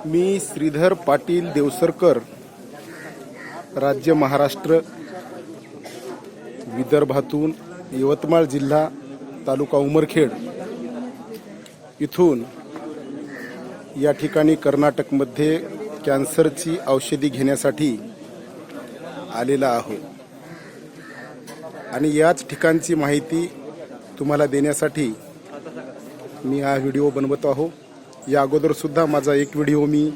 मी श्रीधर पाटील देवसरकर, राज्य महाराष्ट्र, विदर्भातून यवतमाळ जिल्हा, तालुका उमरखेड इथून या ठिकाणी कर्नाटकमध्ये कॅन्सरची औषधी घेण्यासाठी आलेला आहोत आणि याच ठिकाणची माहिती तुम्हाला देण्यासाठी मी हा व्हिडिओ बनवत आहो। या अगोदर सुद्धा माझा एक व्हिडिओ मी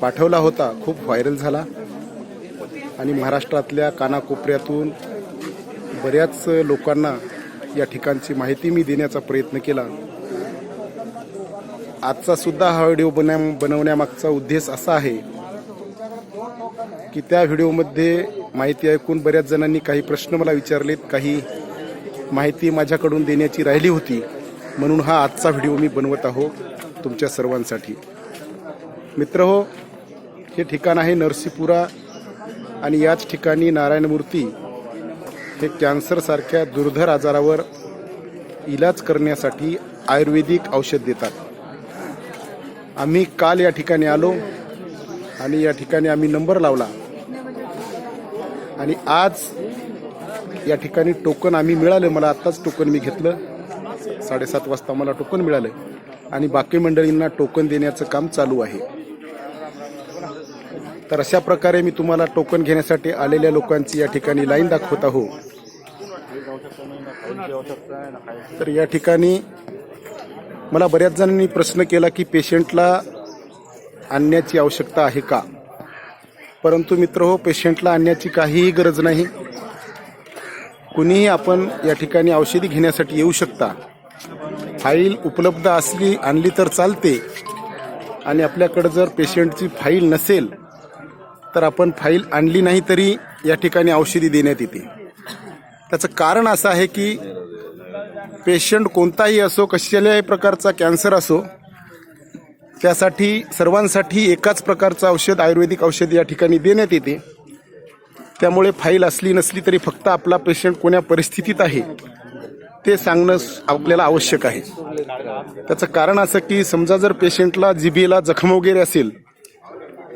पाठवला होता, खूप व्हायरल झाला आणि महाराष्ट्रातल्या कानाकोपऱ्यातून बऱ्याच लोकांना या ठिकाणची माहिती मी देण्याचा प्रयत्न केला। आजचा सुद्धा हा व्हिडिओ बनवण्यामागचा उद्देश असा आहे की त्या व्हिडिओमध्ये माहिती ऐकून बऱ्याच जणांनी काही प्रश्न मला विचारलेत, काही माहिती माझ्याकडून देण्याची राहिली होती, म्हणून हा आजचा व्हिडिओ मी बनवत आहो तुमच्या सर्वांसाठी। मित्रहो, हे ठिकाण आहे नरसीपुरा आणि याच ठिकाणी नारायण मूर्ती हे कॅन्सरसारख्या दुर्धर आजारावर इलाज करण्यासाठी आयुर्वेदिक औषध देतात। आम्ही काल या ठिकाणी आलो आणि या ठिकाणी आम्ही नंबर लावला आणि आज या ठिकाणी टोकन आम्ही मिळाले। मला आत्ताच टोकन मी घेतलं, 7:30 वाजता मला टोकन मिळालं आणि बाकी मंडळींना टोकन देण्याचं काम चालू आहे। तर अशा प्रकारे मी तुम्हाला टोकन घेण्यासाठी आलेल्या लोकांची या ठिकाणी लाईन दाखवत आहो। तर या ठिकाणी मला बऱ्याच जणांनी प्रश्न केला की पेशंटला आणण्याची आवश्यकता आहे का, परंतु मित्रहो, पेशंटला आणण्याची काहीही गरज नाही। कुणीही आपण या ठिकाणी औषधी घेण्यासाठी येऊ शकता। फाईल उपलब्ध असली आणली तर चालते आणि आपल्याकडे जर पेशंटची फाईल नसेल तर आपण फाईल आणली नाही तरी या ठिकाणी औषधी देण्यात येते। त्याचं कारण असं आहे की पेशंट कोणताही असो, कशाल्याही प्रकारचा कॅन्सर असो, त्यासाठी सर्वांसाठी एकाच प्रकारचं औषध, आयुर्वेदिक औषध या ठिकाणी देण्यात येते। त्यामुळे फाईल असली नसली तरी फक्त आपला पेशंट कोण्या परिस्थितीत आहे ते सांगणं आपल्याला आवश्यक आहे। त्याचं कारण असं की समजा जर पेशंटला जिभेला जखम वगैरे असेल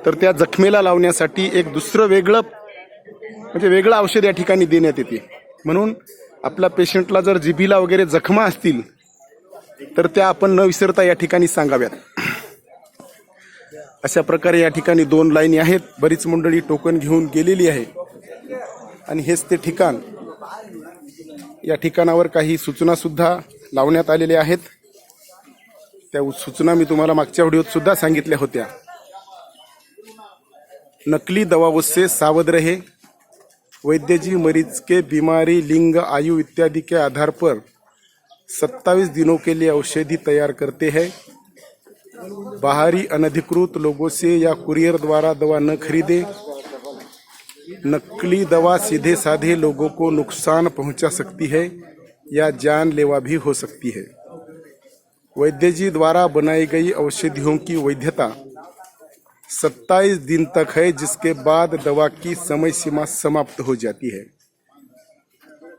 तर त्या जखमेला लावण्यासाठी एक दुसरं वेगळं औषध या ठिकाणी देण्यात येते। म्हणून आपल्या पेशंटला जर जिभेला वगैरे जखमा असतील तर त्या आपण न विसरता या ठिकाणी सांगाव्यात। अशा प्रकारे या ठिकाणी 2 लाईनी आहेत, बरीच मंडळी टोकन घेऊन गेलेली आहे आणि हेच ते ठिकाण। या ठिकाणावर काही सूचना सुद्धा लावण्यात आलेल्या आहेत। त्या सूचना मी तुम्हाला मागच्या व्हिडिओत सुद्धा सांगितल्या होत्या। नकली दवाओं से सावध रहे, वैद्य जी मरीज के बीमारी, लिंग, आयु इत्यादि के आधार पर 27 दिनों के लिए औषधि तैयार करते हैं। बाहरी अनधिकृत लोगों से या कुरियर द्वारा दवा न खरीदे। नकली दवा सीधे साधे लोगों को नुकसान पहुंचा सकती है या जानलेवा भी हो सकती है। वैद्य जी द्वारा बनाई गई औषधियों की वैधता 27 दिन तक है, जिसके बाद दवा की समय सीमा समाप्त हो जाती है।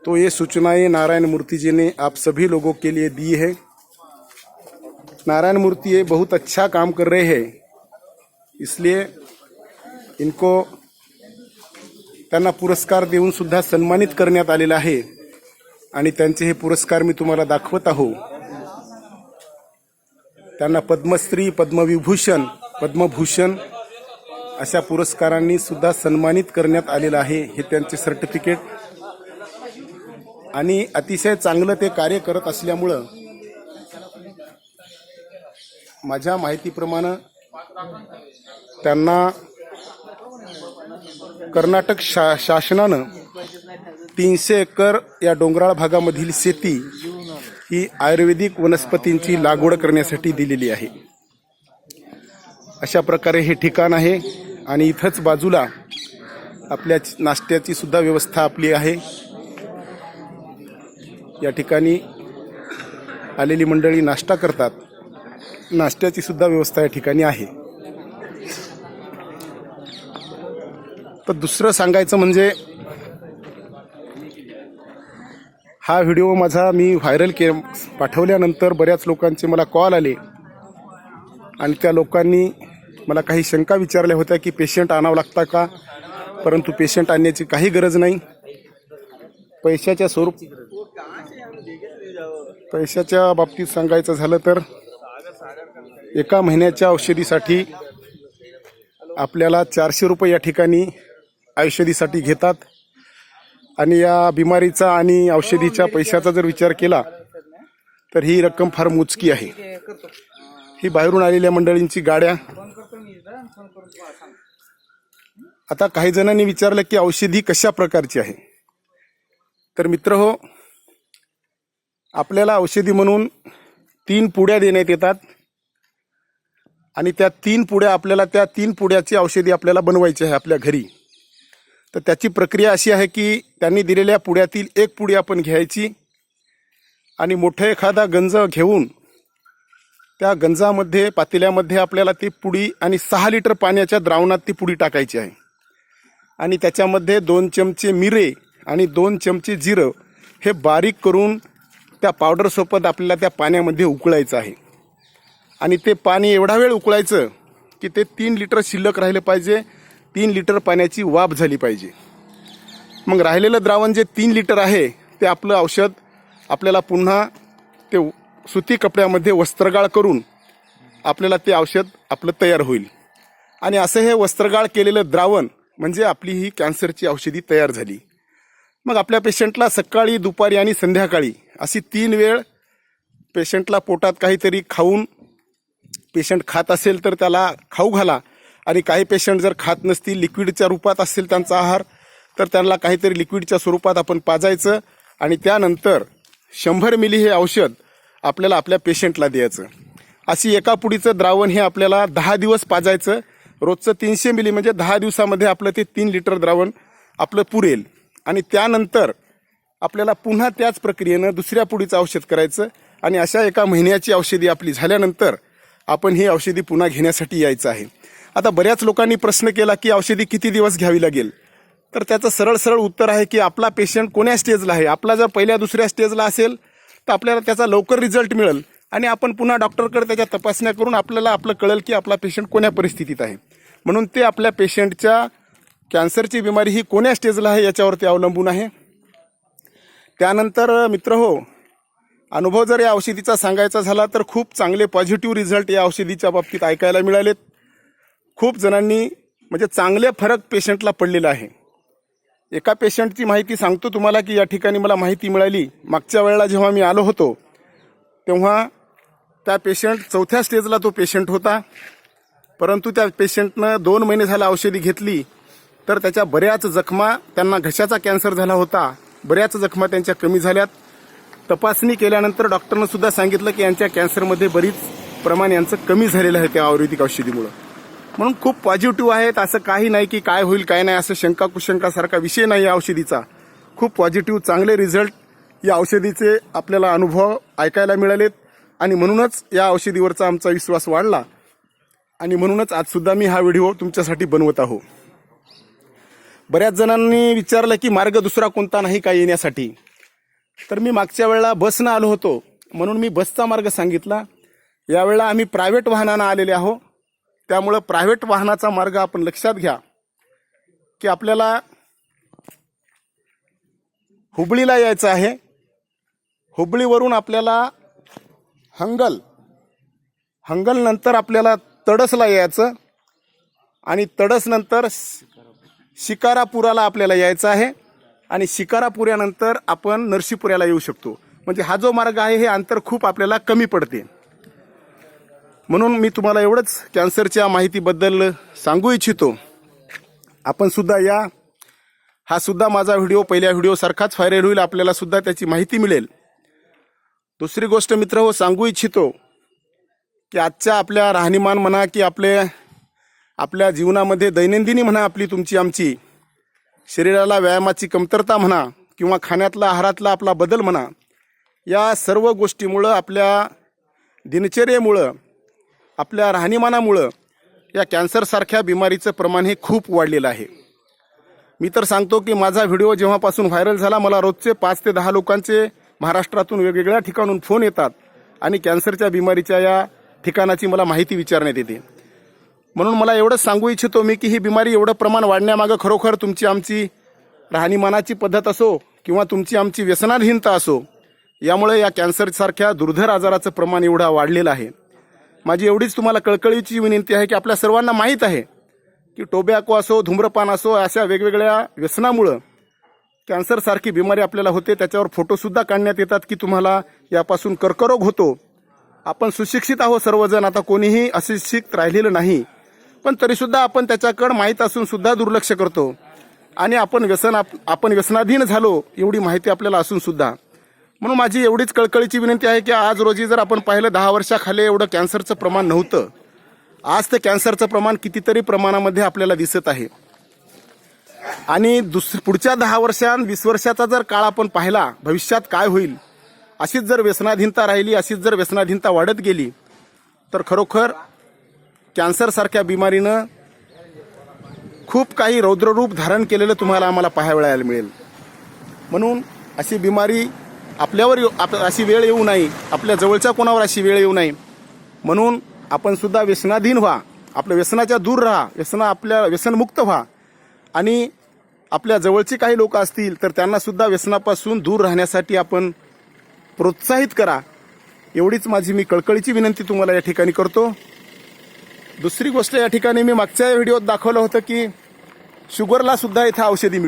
तो ये सूचनाएं नारायण मूर्ति जी ने आप सभी लोगों के लिए दी है। नारायण मूर्ति ये बहुत अच्छा काम कर रहे हैं, इसलिए इनको त्यांना पुरस्कार देऊन सुद्धा सन्मानित करण्यात आलेला आहे आणि त्यांचे हे पुरस्कार मी तुम्हाला दाखवत आहो। त्यांना पद्मश्री, पद्मविभूषण, पद्मभूषण अशा पुरस्कारांनी सुद्धा सन्मानित करण्यात आलेलं आहे। हे त्यांचे सर्टिफिकेट आणि अतिशय चांगलं ते कार्य करत असल्यामुळं माझ्या माहितीप्रमाणे त्यांना कर्नाटक शासनानं 300 एकर या डोंगराळ भागामधील शेती ही आयुर्वेदिक वनस्पतींची लागवड करण्यासाठी दिलेली आहे। अशा प्रकारे हे ठिकाण आहे आणि इथंच बाजूला आपल्या नाश्त्याची सुद्धा व्यवस्था आपली आहे। या ठिकाणी आलेली मंडळी नाश्ता करतात, नाश्त्याची सुद्धा व्यवस्था या ठिकाणी आहे। तर दुसरं सांगायचं म्हणजे हा व्हिडिओ माझा मी व्हायरल पाठवल्यानंतर बऱ्याच लोकांचे मला कॉल आले आणि त्या लोकांनी मला काही शंका विचारल्या होत्या की पेशंट आणावं लागता का, परंतु पेशंट आणण्याची काही गरज नाही. पैशाच्या बाबतीत सांगायचं झालं तर एका महिन्याच्या औषधीसाठी आपल्याला 400 रुपये या ठिकाणी औषधीसाठी घेतात. आणि या बिमारीचा आणि औषधीच्या पैशाचा जर विचार केला तर ही रक्कम फार मोजकी आहे. ही बाहेरून आलेल्या मंडळींची गाड्या. आता काही जणांनी विचारलं की औषधी कशा प्रकारची आहे. तर मित्र हो, आपल्याला औषधी म्हणून 3 पुड्या देण्यात येतात आणि त्या 3 पुड्या आपल्याला त्या 3 पुड्याची औषधी आपल्याला बनवायची आहे आपल्या घरी. तर त्याची प्रक्रिया अशी आहे की त्यांनी दिलेल्या पुड्यातील 1 पुडी आपण घ्यायची आणि मोठा एखादा गंज घेऊन त्या गंजामध्ये पातेल्यामध्ये आपल्याला ती पुडी आणि 6 लिटर पाण्याच्या द्रावणात ती पुडी टाकायची आहे. आणि त्याच्यामध्ये 2 चमचे मिरे आणि 2 चमचे जिरं हे बारीक करून त्या पावडरसोबत आपल्याला त्या पाण्यामध्ये उकळायचं आहे. आणि ते पाणी एवढा वेळ उकळायचं की ते 3 लिटर शिल्लक राहिले पाहिजे. 3 लिटर पाण्याची वाफ झाली पाहिजे. मग राहिलेलं द्रावण जे 3 लिटर आहे ते आपलं औषध आपल्याला पुन्हा ते सुती कपड्यामध्ये वस्त्रगाळ करून आपल्याला ते औषध आपलं तयार होईल. आणि असं हे वस्त्रगाळ केलेलं द्रावण म्हणजे आपली ही कॅन्सरची औषधी तयार झाली. मग आपल्या पेशंटला सकाळी, दुपारी आणि संध्याकाळी अशी 3 वेळ पेशंटला पोटात काहीतरी खाऊन, पेशंट खात असेल तर त्याला खाऊ घाला. आणि काही पेशंट जर खात नसतील, लिक्विडच्या रूपात असेल त्यांचा आहार, तर त्यांना काहीतरी लिक्विडच्या स्वरूपात आपण पाजायचं. आणि त्यानंतर 100 मिली हे औषध आपल्याला आपल्या पेशंटला द्यायचं. अशी एका पुडीचं द्रावण हे आपल्याला 10 दिवस पाजायचं. रोजचं 300 मिली म्हणजे 10 दिवसामध्ये आपलं ते 3 लिटर द्रावण आपलं पुरेल. आणि त्यानंतर आपल्याला पुन्हा त्याच प्रक्रियेनं दुसऱ्या पुडीचं औषध करायचं. आणि अशा एका महिन्याची औषधी आपली झाल्यानंतर आपण ही औषधी पुन्हा घेण्यासाठी यायचं आहे. आता बऱ्याच लोकांनी प्रश्न केला की औषधी किती दिवस घ्यावी लागेल. तर त्याचं सरळ उत्तर आहे की आपला पेशंट कोण्या स्टेजला आहे. आपला जर पहिल्या दुसऱ्या स्टेजला असेल तर आपल्याला त्याचा लवकर रिझल्ट मिळेल आणि आपण पुन्हा डॉक्टरकडे त्याच्या तपासण्या करून आपल्याला आपलं कळेल की आपला पेशंट कोण्या परिस्थितीत आहे. म्हणून ते आपल्या पेशंटच्या कॅन्सरची बिमारी ही कोण्या स्टेजला आहे याच्यावरती अवलंबून आहे. त्यानंतर मित्र हो, अनुभव जर या औषधीचा सांगायचा झाला तर खूप चांगले पॉझिटिव्ह रिझल्ट या औषधीच्या बाबतीत ऐकायला मिळालेत. खूप जणांनी म्हणजे चांगले फरक पेशंटला पडलेला आहे. एका पेशंटची माहिती सांगतो तुम्हाला की या ठिकाणी मला माहिती मिळाली. मागच्या वेळेला जेव्हा मी आलो होतो तेव्हा त्या पेशंट 4थ्या स्टेजला तो पेशंट होता. परंतु त्या पेशंटनं 2 महिने झाला औषधी घेतली तर त्याच्या बऱ्याच जखमा, त्यांना घशाचा कॅन्सर झाला होता, बऱ्याच जखमा त्यांच्या कमी झाल्यात. तपासणी केल्यानंतर डॉक्टरनं सुद्धा सांगितलं की यांच्या कॅन्सरमध्ये बरीच प्रमाण यांचं कमी झालेलं आहे त्या आयुर्वेदिक औषधीमुळं. म्हणून खूप पॉझिटिव्ह आहेत. असं काही नाही की काय होईल काय नाही असं शंका कुशंकासारखा विषय नाही या औषधीचा. खूप पॉझिटिव्ह चांगले रिझल्ट या औषधीचे आपल्याला अनुभव ऐकायला मिळालेत. आणि म्हणूनच या औषधीवरचा आमचा विश्वास वाढला आणि म्हणूनच आजसुद्धा मी हा व्हिडिओ तुमच्यासाठी बनवत आहो. बऱ्याच जणांनी विचारलं की मार्ग दुसरा कोणता नाही का येण्यासाठी. तर मी मागच्या वेळेला बसनं आलो होतो म्हणून मी बसचा मार्ग सांगितला. यावेळेला आम्ही प्रायव्हेट वाहनानं आलेले आहो. त्यामुळं प्रायव्हेट वाहनाचा मार्ग आपण लक्षात घ्या की आपल्याला हुबळीला यायचं आहे. हुबळीवरून आपल्याला हंगल नंतर आपल्याला तडसला यायचं आणि तडस नंतर शिकारापुराला आपल्याला यायचं आहे आणि शिकारापुऱ्यानंतर आपण नरसीपुऱ्याला येऊ शकतो. म्हणजे हा जो मार्ग आहे हे अंतर खूप आपल्याला कमी पडते. म्हणून मी तुम्हाला एवढंच कॅन्सरच्या माहितीबद्दल सांगू इच्छितो. आपण सुद्धा या. हा सुद्धा माझा व्हिडिओ पहिल्या व्हिडिओसारखाच व्हायरल होईल. आपल्याला सुद्धा त्याची माहिती मिळेल. दुसरी गोष्ट मित्र हो, सांगू इच्छितो की आजच्या आपल्या राहणीमान म्हणा की आपल्या जीवनामध्ये दैनंदिनी म्हणा, आपली तुमची आमची शरीराला व्यायामाची कमतरता म्हणा किंवा खाण्यातला आहारातला आपला बदल म्हणा, या सर्व गोष्टीमुळं, आपल्या दिनचर्येमुळं, आपल्या राहणीमानामुळं या कॅन्सरसारख्या बिमारीचं प्रमाण हे खूप वाढलेलं आहे. मी तर सांगतो की माझा व्हिडिओ जेव्हापासून व्हायरल झाला मला रोजचे 5 ते 10 लोकांचे महाराष्ट्रातून वेगवेगळ्या ठिकाणून फोन येतात आणि कॅन्सरच्या बिमारीच्या या ठिकाणाची मला माहिती विचारण्यात येते. म्हणून मला एवढंच सांगू इच्छितो मी की ही बिमारी एवढं प्रमाण वाढण्यामागं खरोखर तुमची आमची राहणीमानाची पद्धत असो किंवा तुमची आमची व्यसनाधीनता असो, यामुळे या कॅन्सरसारख्या दुर्धर आजाराचं प्रमाण एवढं वाढलेलं आहे. माझी एवढीच तुम्हाला कळकळीची विनंती आहे की आपल्या सर्वांना माहीत आहे की टोबॅको असो, धूम्रपान असो, अशा वेगवेगळ्या व्यसनामुळं कॅन्सरसारखी बिमारी आपल्याला होते. त्याच्यावर फोटोसुद्धा काढण्यात येतात की तुम्हाला यापासून कर्करोग होतो. आपण सुशिक्षित आहोत सर्वजण, आता कोणीही अशिक्षित राहिलेलं नाही, पण तरीसुद्धा आपण त्याच्याकडं माहीत असून सुद्धा दुर्लक्ष करतो आणि आपण व्यसनाधीन झालो एवढी माहिती आपल्याला असून सुद्धा. म्हणून माझी एवढीच कळकळीची विनंती आहे की आज रोजी जर आपण पाहिलं 10 वर्षाखाली एवढं कॅन्सरचं प्रमाण नव्हतं, आज ते कॅन्सरचं प्रमाण कितीतरी प्रमाणामध्ये आपल्याला दिसत आहे. आणि पुढच्या 10 वर्षां 20 वर्षाचा जर काळ आपण पाहिला, भविष्यात काय होईल, अशीच जर व्यसनाधीनता राहिली, अशीच जर व्यसनाधीनता वाढत गेली तर खरोखर कॅन्सरसारख्या बिमारीनं खूप काही रौद्ररूप धारण केलेलं तुम्हाला आम्हाला पाहायला मिळेल. म्हणून अशी बिमारी आपल्यावर अशी वेळ येऊ नये, आपल्या जवळच्या कोणावर अशी वेळ येऊ नये म्हणून आपण सुद्धा व्यसनाधीन व्हा, आपल्या व्यसनाच्या दूर राहा, व्यसनमुक्त व्हा आणि आपल्या जवळची काही लोक असतील तर त्यांना सुद्धा व्यसनापासून दूर राहण्यासाठी आपण प्रोत्साहित करा. एवढीच माझी मी कळकळीची विनंती तुम्हाला या ठिकाणी करतो. दुसरी गोष्ट, या ठिकाणी मी मागच्या व्हिडिओत दाखवलं होतं की शुगरला सुद्धा इथं औषधी मिळते.